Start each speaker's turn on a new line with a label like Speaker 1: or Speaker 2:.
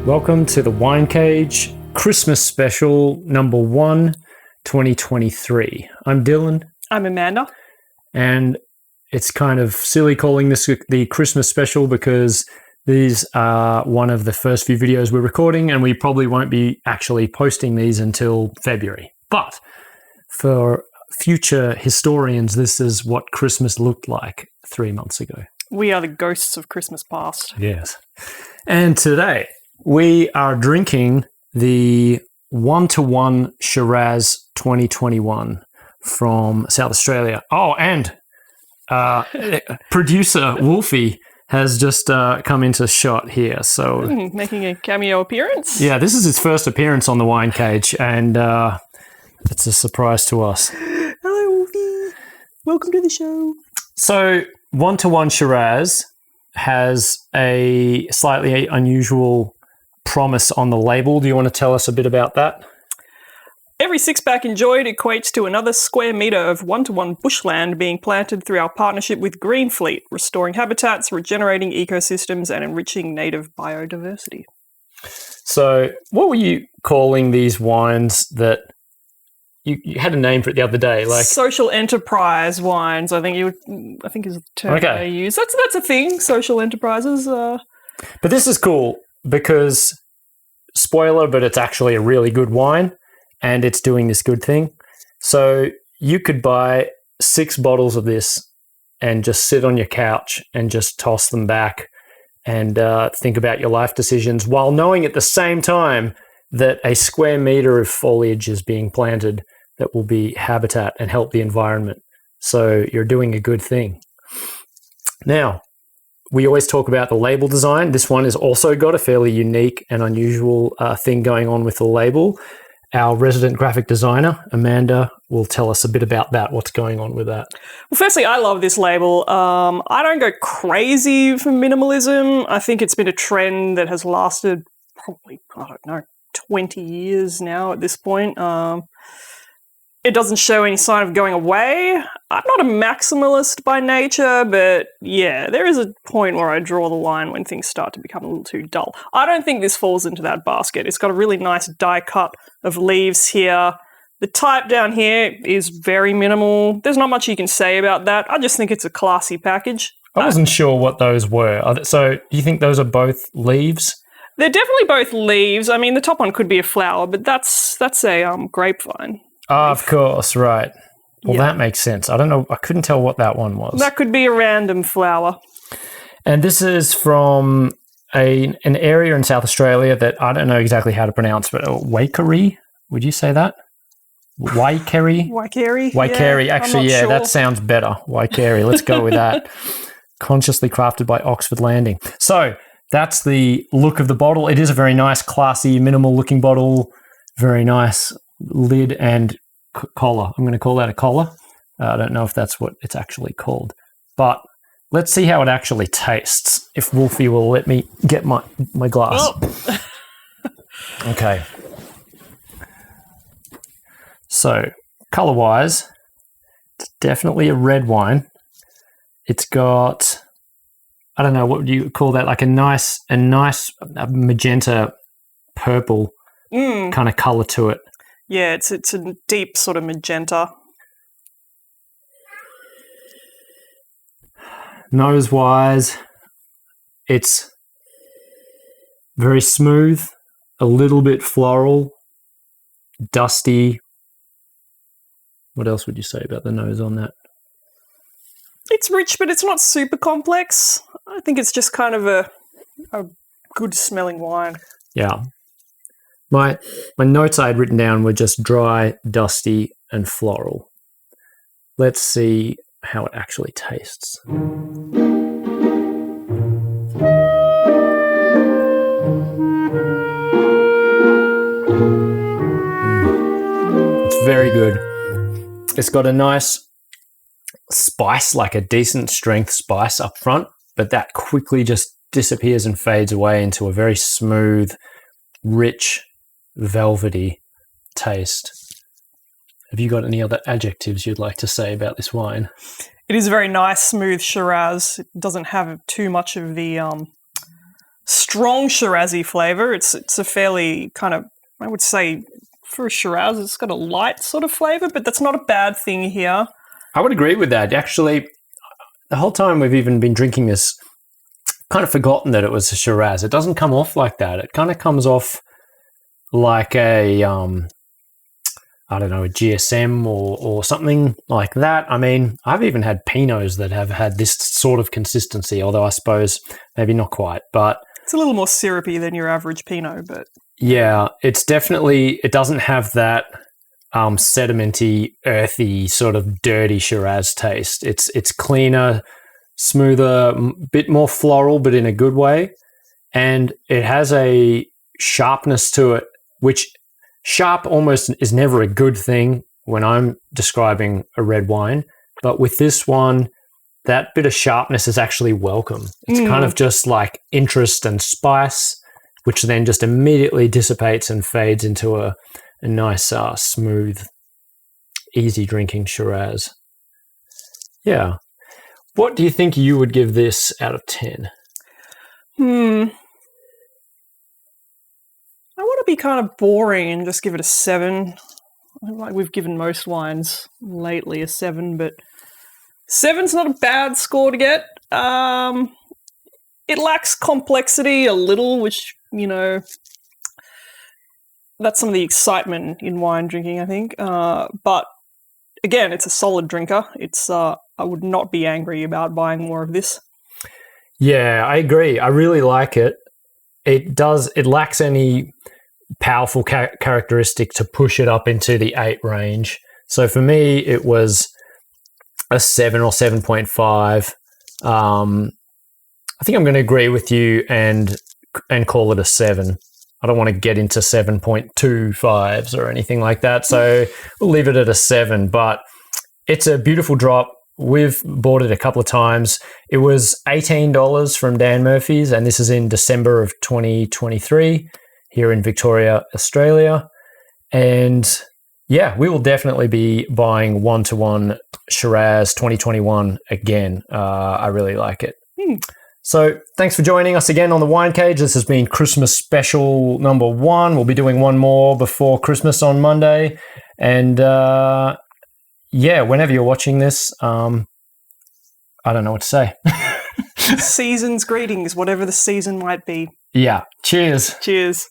Speaker 1: Welcome to the Wine Cage Christmas Special number 1, 2023. I'm Dylan.
Speaker 2: I'm Amanda.
Speaker 1: And it's kind of silly calling this the Christmas Special because these are one of the first few videos we're recording and we probably won't be actually posting these until February. But for future historians, this is what Christmas looked like 3 months ago.
Speaker 2: We are the ghosts of Christmas past.
Speaker 1: Yes. And today we are drinking the One To One Shiraz 2021 from South Australia. Oh, and producer Wolfie has just come into shot here. So
Speaker 2: making a cameo appearance?
Speaker 1: Yeah, this is his first appearance on the Wine Cage, and it's a surprise to us.
Speaker 2: Hello, Wolfie. Welcome to the show.
Speaker 1: So, One To One Shiraz has a slightly unusual promise on the label. Do you want to tell us a bit about that?
Speaker 2: Every six-pack enjoyed equates to another square metre of one-to-one bushland being planted through our partnership with Greenfleet, restoring habitats, regenerating ecosystems, and enriching native biodiversity.
Speaker 1: So, what were you calling these wines that you had a name for it the other day? Like
Speaker 2: social enterprise wines, I think is the term they use. That's a thing. Social enterprises.
Speaker 1: But this is cool because, spoiler, but it's actually a really good wine. And it's doing this good thing. So you could buy 6 bottles of this and just sit on your couch and just toss them back and think about your life decisions while knowing at the same time that a square metre of foliage is being planted that will be habitat and help the environment. So you're doing a good thing. Now, we always talk about the label design. This one has also got a fairly unique and unusual thing going on with the label. Our resident graphic designer, Amanda, will tell us a bit about that, what's going on with that.
Speaker 2: Well, firstly, I love this label. I don't go crazy for minimalism. I think it's been a trend that has lasted probably, 20 years now at this point. It doesn't show any sign of going away. I'm not a maximalist by nature, but yeah, there is a point where I draw the line when things start to become a little too dull. I don't think this falls into that basket. It's got a really nice die cut of leaves here. The type down here is very minimal. There's not much you can say about that. I just think it's a classy package.
Speaker 1: I wasn't sure what those were. So do you think those are both leaves?
Speaker 2: They're definitely both leaves. I mean, the top one could be a flower, but that's a grapevine.
Speaker 1: Of course, right. Well, that makes sense. I don't know. I couldn't tell what that one was.
Speaker 2: That could be a random flower.
Speaker 1: And this is from an area in South Australia that I don't know exactly how to pronounce, but Waikerie? Would you say that? Waikerie?
Speaker 2: Waikerie.
Speaker 1: Actually,
Speaker 2: sure.
Speaker 1: That sounds better. Waikerie. Let's go with that. Consciously crafted by Oxford Landing. So that's the look of the bottle. It is a very nice, classy, minimal-looking bottle. Very nice lid and collar. I'm going to call that a collar. I don't know if that's what it's actually called. But let's see how it actually tastes. If Wolfie will let me get my glass.
Speaker 2: Oh.
Speaker 1: Okay. So, color-wise, it's definitely a red wine. It's got, I don't know, what would you call that? Like a nice magenta purple kind of color to it.
Speaker 2: Yeah, it's a deep sort of magenta.
Speaker 1: Nose-wise, it's very smooth, a little bit floral, dusty. What else would you say about the nose on that?
Speaker 2: It's rich, but it's not super complex. I think it's just kind of a good-smelling wine.
Speaker 1: Yeah. My notes I had written down were just dry, dusty, and floral. Let's see how it actually tastes. It's very good. It's got a nice spice, like a decent strength spice up front, but that quickly just disappears and fades away into a very smooth, rich, velvety taste. Have you got any other adjectives you'd like to say about this wine?
Speaker 2: It is a very nice, smooth Shiraz. It doesn't have too much of the strong Shirazi flavour. It's a fairly kind of, I would say, for a Shiraz, it's got a light sort of flavour, but that's not a bad thing here.
Speaker 1: I would agree with that. Actually, the whole time we've even been drinking this, kind of forgotten that it was a Shiraz. It doesn't come off like that. It kind of comes off like a, I don't know, a GSM or something like that. I mean, I've even had Pinots that have had this sort of consistency, although I suppose maybe not quite. But
Speaker 2: it's a little more syrupy than your average Pinot, but
Speaker 1: yeah, it's definitely, it doesn't have that sedimenty, earthy, sort of dirty Shiraz taste. It's cleaner, smoother, bit more floral, but in a good way. And it has a sharpness to it, which sharp almost is never a good thing when I'm describing a red wine. But with this one, that bit of sharpness is actually welcome. It's kind of just like interest and spice, which then just immediately dissipates and fades into a nice, smooth, easy drinking Shiraz. Yeah. What do you think you would give this out of 10?
Speaker 2: I want to be kind of boring and just give it a 7. Like we've given most wines lately a 7, but 7's not a bad score to get. It lacks complexity a little, which, you know, that's some of the excitement in wine drinking, I think. But again, it's a solid drinker. It's I would not be angry about buying more of this.
Speaker 1: Yeah, I agree. I really like it. It lacks any powerful characteristic to push it up into the 8 range. So for me, it was a 7 or 7.5. I think I'm going to agree with you and call it a 7. I don't want to get into 7.25s or anything like that. So we'll leave it at a 7, but it's a beautiful drop. We've bought it a couple of times. It was $18 from Dan Murphy's, and this is in December of 2023 here in Victoria, Australia. And yeah, we will definitely be buying One To One Shiraz 2021 again. I really like it. So thanks for joining us again on the Wine Cage. This has been Christmas special number 1. We'll be doing one more before Christmas on Monday. And yeah, whenever you're watching this, I don't know what to say.
Speaker 2: Season's greetings, whatever the season might be.
Speaker 1: Yeah. Cheers.
Speaker 2: Cheers.